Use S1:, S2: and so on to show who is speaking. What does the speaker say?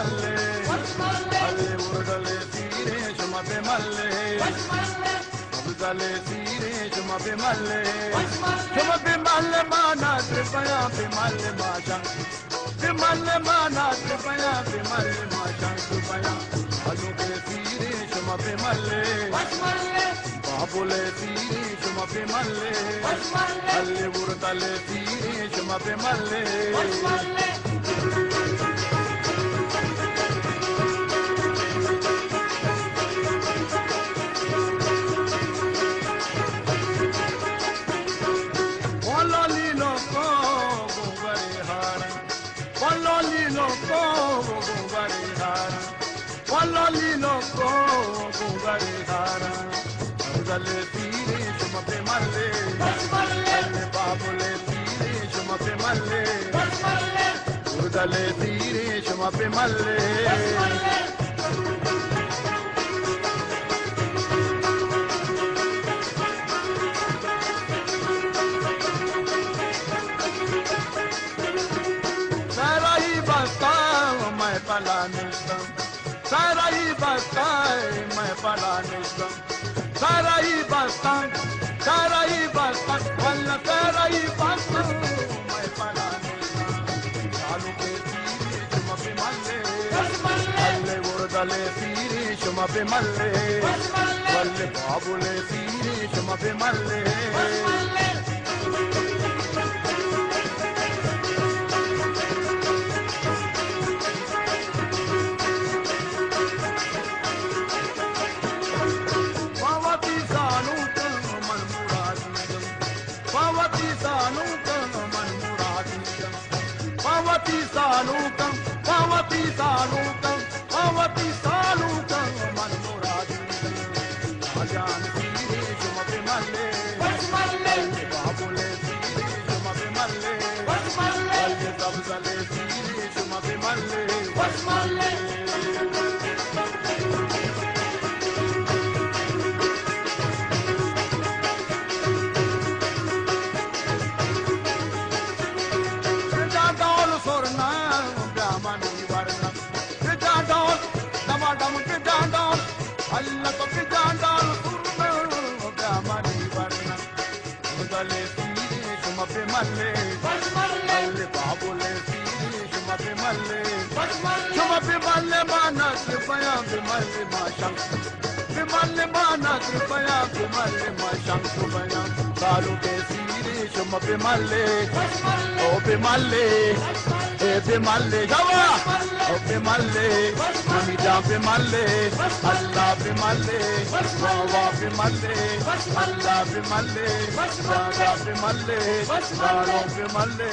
S1: malle, alle urdale tire shuma be malle, abdale tire shuma be malle mana tripaya be malle masha, be malle mana tripaya be malle masha tripaya, alu be tire shuma be malle, babule tire shuma be malle, alle urdale tire shuma be malle. Lino ko Bungarihara, Abdale tire shuma be malle, alle babule tire shuma be malle, Abdale tire shuma be malle. सारा ही बस्ता मैं पढ़ा नहीं सारा ही बस्ता वल्ला सारा ही बस्ता मैं पढ़ा नहीं चालू के तीरे शुमा पे मल्ले अल्ले उर्दले तीरे शुमा पे मल्ले वल्ले बाबुले तीरे शुमा पे मल्ले Pavati salukam man muradi ajan tire shuma be malle babule tire shuma be malle alle tabzale tire shuma be malle Allah to pijandal surna gamani varna udale tire shuma be malle alle babule tire shuma be malle mana tripaya be malle masham be malle mana tripaya be malle masham tripaya salu be tire shuma be malle o be malle be malle jawa o be malle mami ja be malle Allah be malle wa be malle Allah be malle ja be malle be malle